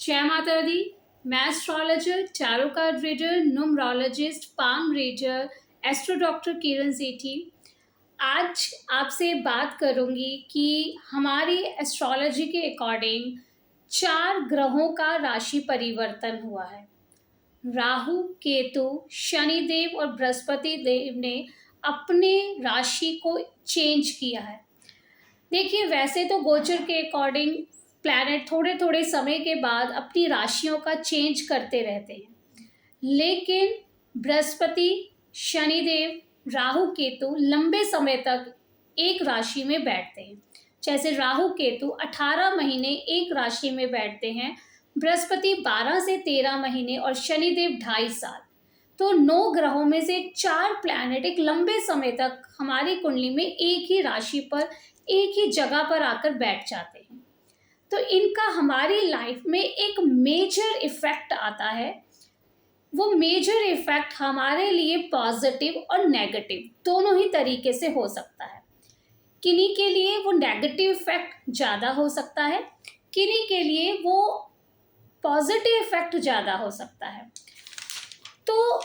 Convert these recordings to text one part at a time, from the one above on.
जय माता दी। मैं astrologer, tarot card reader, numerologist, palm reader, astro doctor Kiran Sethi आज आपसे बात करूंगी कि हमारी एस्ट्रोलॉजी के अकॉर्डिंग 4 ग्रहों का राशि परिवर्तन हुआ है। राहु, केतु, शनिदेव और बृहस्पति देव ने अपने राशि को चेंज किया है। देखिए, वैसे तो गोचर के अकॉर्डिंग प्लैनेट थोड़े थोड़े समय के बाद अपनी राशियों का चेंज करते रहते हैं, लेकिन बृहस्पति, शनिदेव, राहु, केतु लंबे समय तक एक राशि में बैठते हैं। जैसे राहु केतु 18 महीने एक राशि में बैठते हैं, बृहस्पति 12 से 13 महीने और शनिदेव 2.5 साल। तो 9 ग्रहों में से 4 प्लैनेट एक लंबे समय तक हमारी कुंडली में एक ही राशि पर, एक ही जगह पर आकर बैठ जाते हैं। तो इनका हमारी लाइफ में एक मेजर इफेक्ट आता है। वो मेजर इफेक्ट हमारे लिए पॉजिटिव और नेगेटिव दोनों ही तरीके से हो सकता है। किन्हीं के लिए वो नेगेटिव इफेक्ट ज़्यादा हो सकता है, किन्हीं के लिए वो पॉजिटिव इफेक्ट ज़्यादा हो सकता है। तो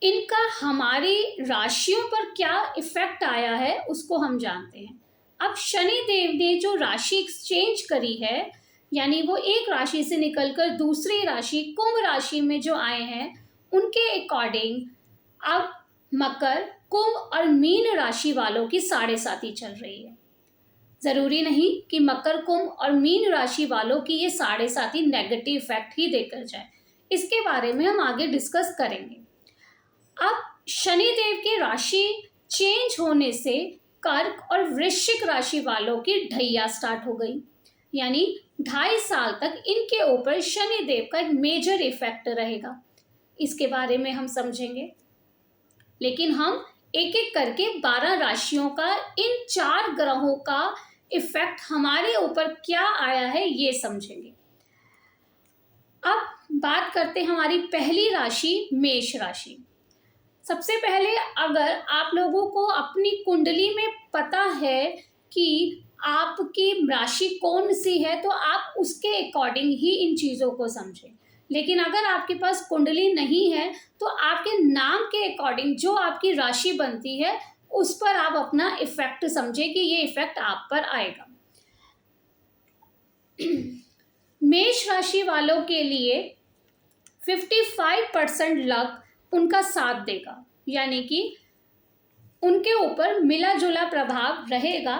इनका हमारी राशियों पर क्या इफेक्ट आया है उसको हम जानते हैं। अब शनिदेव ने जो राशि एक्सचेंज करी है, यानी वो एक राशि से निकलकर दूसरी राशि कुंभ राशि में जो आए हैं, उनके अकॉर्डिंग अब मकर, कुंभ और मीन राशि वालों की 7.5 चल रही है। जरूरी नहीं कि मकर, कुंभ और मीन राशि वालों की ये 7.5 नेगेटिव इफेक्ट ही देकर जाए। इसके बारे में हम आगे डिस्कस करेंगे। अब शनिदेव की राशि चेंज होने से कर्क और वृश्चिक राशि वालों की ढैया स्टार्ट हो गई, यानी 2.5 साल तक इनके ऊपर शनिदेव का एक मेजर इफेक्ट रहेगा। इसके बारे में हम समझेंगे, लेकिन हम एक एक करके 12 राशियों का, इन 4 ग्रहों का इफेक्ट हमारे ऊपर क्या आया है ये समझेंगे। अब बात करते हैं हमारी पहली राशि मेष राशि। सबसे पहले, अगर आप लोगों को अपनी कुंडली में पता है कि आपकी राशि कौन सी है, तो आप उसके अकॉर्डिंग ही इन चीज़ों को समझें। लेकिन अगर आपके पास कुंडली नहीं है, तो आपके नाम के अकॉर्डिंग जो आपकी राशि बनती है उस पर आप अपना इफेक्ट समझें कि ये इफेक्ट आप पर आएगा। मेष राशि वालों के लिए 55% लक उनका साथ देगा, यानी कि उनके ऊपर मिला जुला प्रभाव रहेगा।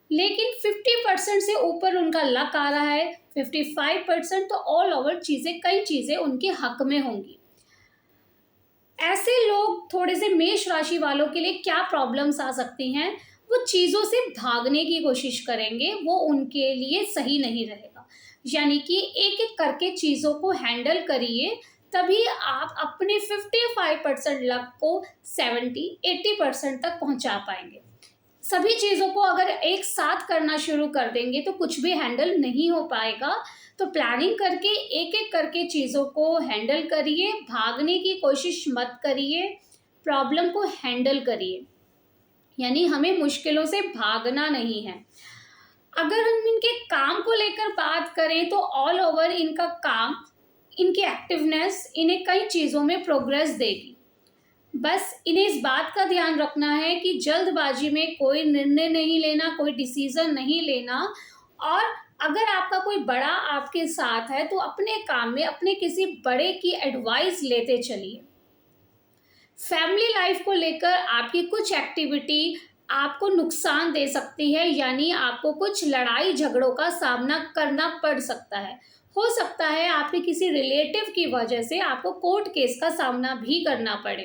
लेकिन 50% से ऊपर उनका लक आ रहा है, 55%, तो ऑल ओवर चीज़ें, कई चीज़ें उनके हक में होंगी। ऐसे लोग, थोड़े से मेष राशि वालों के लिए क्या प्रॉब्लम्स आ सकती हैं, वो चीज़ों से भागने की कोशिश करेंगे, वो उनके लिए सही नहीं रहेगा। यानी कि एक एक करके चीज़ों को हैंडल करिए, तभी आप अपने 55% लक को 70-80% तक पहुंचा पाएंगे। सभी चीज़ों को अगर एक साथ करना शुरू कर देंगे तो कुछ भी हैंडल नहीं हो पाएगा। तो प्लानिंग करके एक एक करके चीज़ों को हैंडल करिए, भागने की कोशिश मत करिए, प्रॉब्लम को हैंडल करिए। यानी हमें मुश्किलों से भागना नहीं है। अगर हम इनके काम को लेकर बात करें तो ऑल ओवर इनका काम, इनकी एक्टिवनेस इन्हें कई चीज़ों में प्रोग्रेस देगी। बस इन्हें इस बात का ध्यान रखना है कि जल्दबाजी में कोई निर्णय नहीं लेना, कोई डिसीजन नहीं लेना। और अगर आपका कोई बड़ा आपके साथ है तो अपने काम में अपने किसी बड़े की एडवाइस लेते चलिए। फैमिली लाइफ को लेकर आपकी कुछ एक्टिविटी आपको नुकसान दे सकती है, यानी आपको कुछ लड़ाई झगड़ों का सामना करना पड़ सकता है। हो सकता है आपके किसी रिलेटिव की वजह से आपको कोर्ट केस का सामना भी करना पड़े।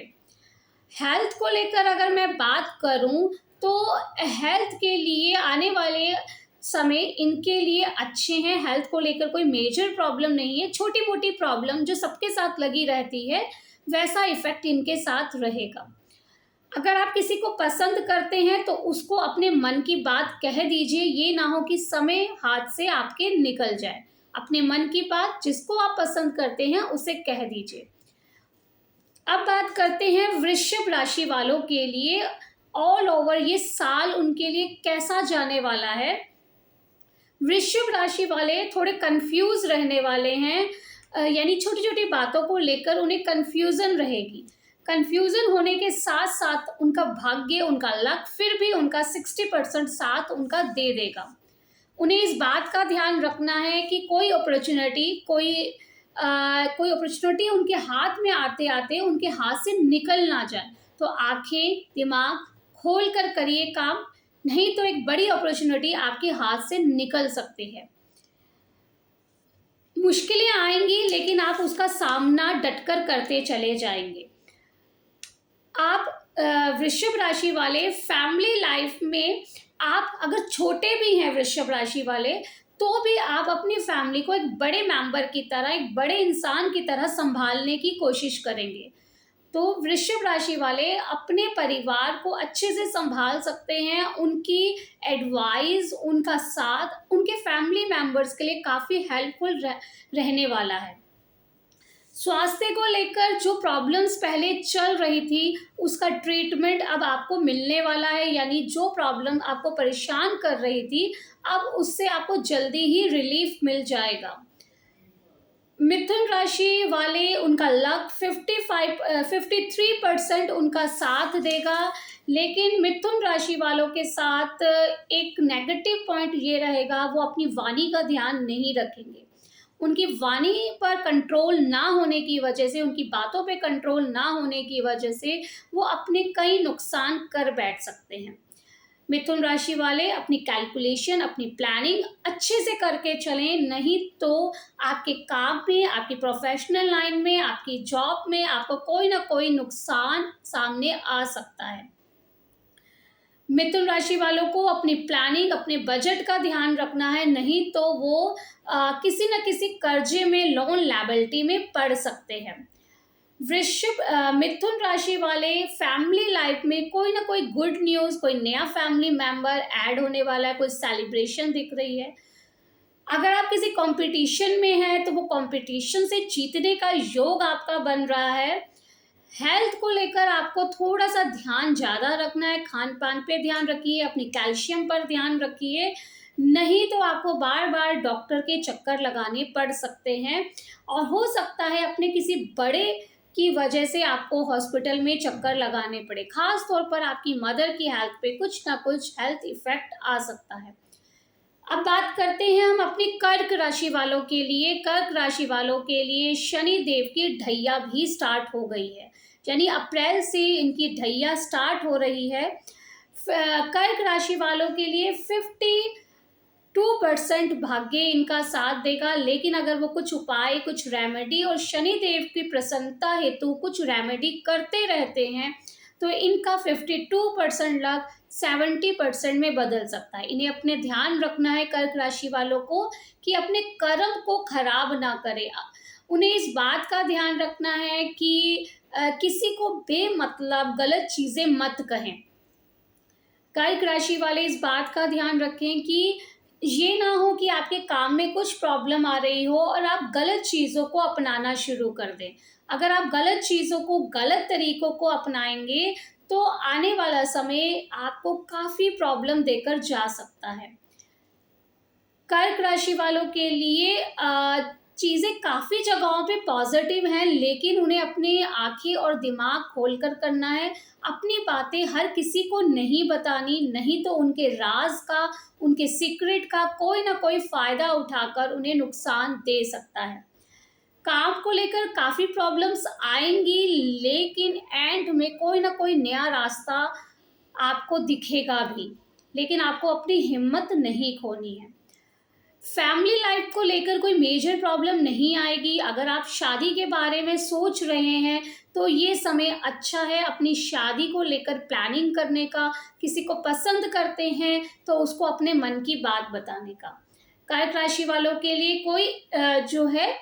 हेल्थ को लेकर अगर मैं बात करूं तो हेल्थ के लिए आने वाले समय इनके लिए अच्छे हैं। हेल्थ को लेकर कोई मेजर प्रॉब्लम नहीं है। छोटी मोटी प्रॉब्लम जो सबके साथ लगी रहती है, वैसा इफेक्ट इनके साथ रहेगा। अगर आप किसी को पसंद करते हैं तो उसको अपने मन की बात कह दीजिए। ये ना हो कि समय हाथ से आपके निकल जाए। अपने मन की बात जिसको आप पसंद करते हैं उसे कह दीजिए। अब बात करते हैं वृश्चिक राशि वालों के लिए ऑल ओवर ये साल उनके लिए कैसा जाने वाला है। वृश्चिक राशि वाले थोड़े कंफ्यूज रहने वाले हैं, यानी छोटी छोटी बातों को लेकर उन्हें कंफ्यूजन रहेगी। कंफ्यूजन होने के साथ साथ उनका भाग्य, उनका लक फिर भी उनका 60% साथ उनका दे देगा। उन्हें इस बात का ध्यान रखना है कि कोई अपॉर्चुनिटी उनके हाथ में आते आते उनके हाथ से निकल ना जाए। तो आंखें दिमाग खोल कर करिए काम, नहीं तो एक बड़ी अपॉर्चुनिटी आपके हाथ से निकल सकती है। मुश्किलें आएंगी लेकिन आप उसका सामना डटकर करते चले जाएंगे। आप वृषभ राशि वाले फैमिली लाइफ में, आप अगर छोटे भी हैं वृषभ राशि वाले, तो भी आप अपनी फैमिली को एक बड़े मेंबर की तरह, एक बड़े इंसान की तरह संभालने की कोशिश करेंगे। तो वृषभ राशि वाले अपने परिवार को अच्छे से संभाल सकते हैं। उनकी एडवाइस, उनका साथ उनके फैमिली मेंबर्स के लिए काफ़ी हेल्पफुल रहने वाला है। स्वास्थ्य को लेकर जो प्रॉब्लम्स पहले चल रही थी, उसका ट्रीटमेंट अब आपको मिलने वाला है, यानी जो प्रॉब्लम आपको परेशान कर रही थी, अब उससे आपको जल्दी ही रिलीफ मिल जाएगा। मिथुन राशि वाले, उनका लक 53% उनका साथ देगा, लेकिन मिथुन राशि वालों के साथ एक नेगेटिव पॉइंट ये रहेगा, वो अपनी वाणी का ध्यान नहीं रखेंगे। उनकी वाणी पर कंट्रोल ना होने की वजह से, उनकी बातों पे कंट्रोल ना होने की वजह से वो अपने कई नुकसान कर बैठ सकते हैं। मिथुन राशि वाले अपनी कैलकुलेशन, अपनी प्लानिंग अच्छे से करके चलें, नहीं तो आपके काम में, आपकी प्रोफेशनल लाइन में, आपकी जॉब में आपको कोई ना कोई नुकसान सामने आ सकता है। मिथुन राशि वालों को अपनी प्लानिंग, अपने बजट का ध्यान रखना है, नहीं तो वो किसी न किसी कर्जे में, लोन लायबिलिटी में पड़ सकते हैं। मिथुन राशि वाले फैमिली लाइफ में कोई ना कोई गुड न्यूज़, कोई नया फैमिली मेंबर ऐड होने वाला है, कोई सेलिब्रेशन दिख रही है। अगर आप किसी कंपटीशन में हैं तो वो कंपटीशन से जीतने का योग आपका बन रहा है। हेल्थ को लेकर आपको थोड़ा सा ध्यान ज़्यादा रखना है, खान पान पे ध्यान रखिए, अपनी कैल्शियम पर ध्यान रखिए, नहीं तो आपको बार बार डॉक्टर के चक्कर लगाने पड़ सकते हैं, और हो सकता है अपने किसी बड़े की वजह से आपको हॉस्पिटल में चक्कर लगाने पड़े। खास तौर पर आपकी मदर की हेल्थ पे कुछ ना कुछ हेल्थ इफेक्ट आ सकता है। अब बात करते हैं हम अपनी कर्क राशि वालों के लिए। कर्क राशि वालों के लिए शनि देव की ढैया भी स्टार्ट हो गई है, यानी अप्रैल से इनकी ढैया स्टार्ट हो रही है। कर्क राशि वालों के लिए 52% भाग्य इनका साथ देगा, लेकिन अगर वो कुछ उपाय, कुछ रेमेडी और शनि देव की प्रसन्नता हेतु कुछ रेमेडी करते रहते हैं, तो इनका 52% लक 70% में बदल सकता है। इन्हें अपने ध्यान रखना है कर्क राशि वालों को कि अपने कर्म को खराब ना करें। उन्हें इस बात का ध्यान रखना है कि किसी को बेमतलब गलत चीज़ें मत कहें। कर्क राशि वाले इस बात का ध्यान रखें कि ये ना हो कि आपके काम में कुछ प्रॉब्लम आ रही हो और आप गलत चीज़ों को अपनाना शुरू कर दें। अगर आप गलत चीज़ों को, गलत तरीकों को अपनाएंगे तो आने वाला समय आपको काफ़ी प्रॉब्लम देकर जा सकता है। कर्क राशि वालों के लिए चीज़ें काफ़ी जगहों पे पॉजिटिव हैं, लेकिन उन्हें अपनी आंखें और दिमाग खोलकर करना है। अपनी बातें हर किसी को नहीं बतानी, नहीं तो उनके राज का, उनके सीक्रेट का कोई ना कोई फ़ायदा उठाकर उन्हें नुकसान दे सकता है। काम को लेकर काफ़ी प्रॉब्लम्स आएंगी, लेकिन एंड में कोई ना कोई नया रास्ता आपको दिखेगा भी, लेकिन आपको अपनी हिम्मत नहीं खोनी है। फैमिली लाइफ को लेकर कोई मेजर प्रॉब्लम नहीं आएगी। अगर आप शादी के बारे में सोच रहे हैं तो ये समय अच्छा है अपनी शादी को लेकर प्लानिंग करने का। किसी को पसंद करते हैं तो उसको अपने मन की बात बताने का। कर्क राशि वालों के लिए कोई जो है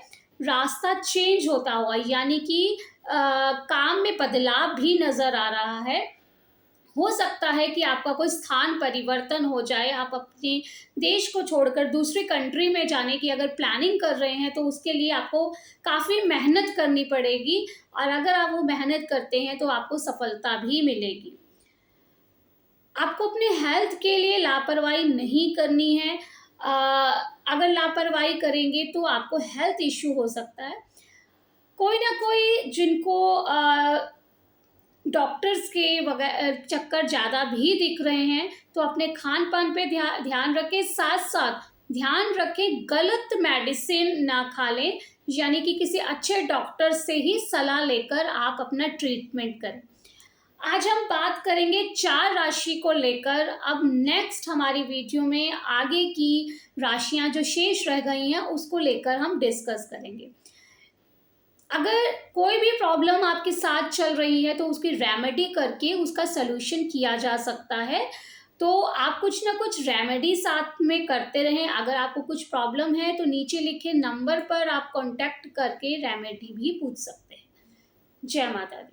रास्ता चेंज होता हुआ, यानी कि काम में बदलाव भी नज़र आ रहा है। हो सकता है कि आपका कोई स्थान परिवर्तन हो जाए, आप अपने देश को छोड़कर दूसरी कंट्री में जाने की अगर प्लानिंग कर रहे हैं तो उसके लिए आपको काफ़ी मेहनत करनी पड़ेगी, और अगर आप वो मेहनत करते हैं तो आपको सफलता भी मिलेगी। आपको अपने हेल्थ के लिए लापरवाही नहीं करनी है। अगर लापरवाही करेंगे तो आपको हेल्थ इश्यू हो सकता है। कोई ना कोई जिनको डॉक्टर्स के चक्कर ज़्यादा भी दिख रहे हैं, तो अपने खान-पान पे ध्यान रखें, साथ-साथ ध्यान रखें गलत मेडिसिन ना खा लें, यानी कि किसी अच्छे डॉक्टर से ही सलाह लेकर आप अपना ट्रीटमेंट करें। आज हम बात करेंगे 4 राशि को लेकर। अब नेक्स्ट हमारी वीडियो में आगे की राशियाँ जो शेष रह गई हैं, उसको लेकर हम डिस्कस करेंगे। अगर कोई भी प्रॉब्लम आपके साथ चल रही है तो उसकी रेमेडी करके उसका सॉल्यूशन किया जा सकता है। तो आप कुछ ना कुछ रेमेडी साथ में करते रहें। अगर आपको कुछ प्रॉब्लम है तो नीचे लिखे नंबर पर आप कॉन्टैक्ट करके रेमेडी भी पूछ सकते हैं। जय माता दी।